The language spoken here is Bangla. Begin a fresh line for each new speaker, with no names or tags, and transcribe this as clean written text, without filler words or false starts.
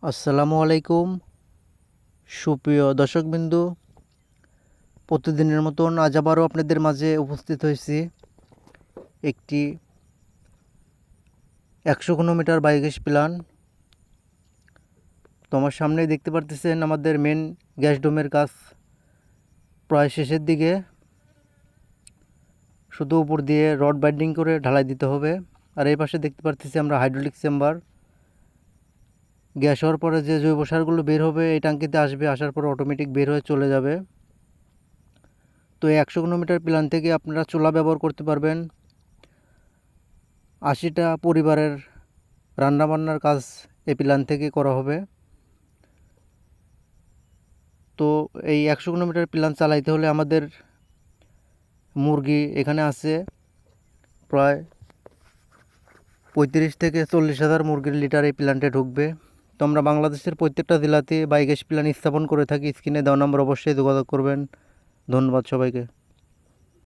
আসসালামু আলাইকুম সুপ্রিয় দর্শকবিন্দু, প্রতিদিনের মতন আজ আবারও আপনাদের মাঝে উপস্থিত হয়েছি একটি 100 কিলোমিটার বাইক প্ল্যান। তো আমার সামনেই দেখতে পারতেছেন আমাদের মেন গ্যাস ডোমের কাজ প্রায় শেষের দিকে, শুধু উপর দিয়ে রড বাইন্ডিং করে ঢালাই দিতে হবে। আর এই পাশে দেখতে পারতেছি আমরা হাইড্রোলিক চেম্বার। গ্যাস হওয়ার পরে যে জৈব সারগুলো বের হবে এই ট্যাঙ্কিতে আসবে, আসার পর অটোমেটিক বের হয়ে চলে যাবে। তো এই 100 কিলোমিটার প্ল্যান থেকে আপনারা চুলা ব্যবহার করতে পারবেন। 80টা পরিবারের রান্নাবান্নার কাজ এই প্ল্যান থেকে করা হবে। তো এই 100 কিলোমিটার প্ল্যান চালাইতে হলে আমাদের মুরগি এখানে আছে প্রায় 35 থেকে 40 হাজার মুরগির লিটার এই প্ল্যান্টে ঢুকবে। তো আমরা বাংলাদেশের প্রত্যেকটা জেলাতে বায়োগ্যাস প্ল্যান স্থাপন করে থাকি। স্ক্রিনে দেওয়া নম্বর অবশ্যই যোগাযোগ করবেন। ধন্যবাদ সবাইকে।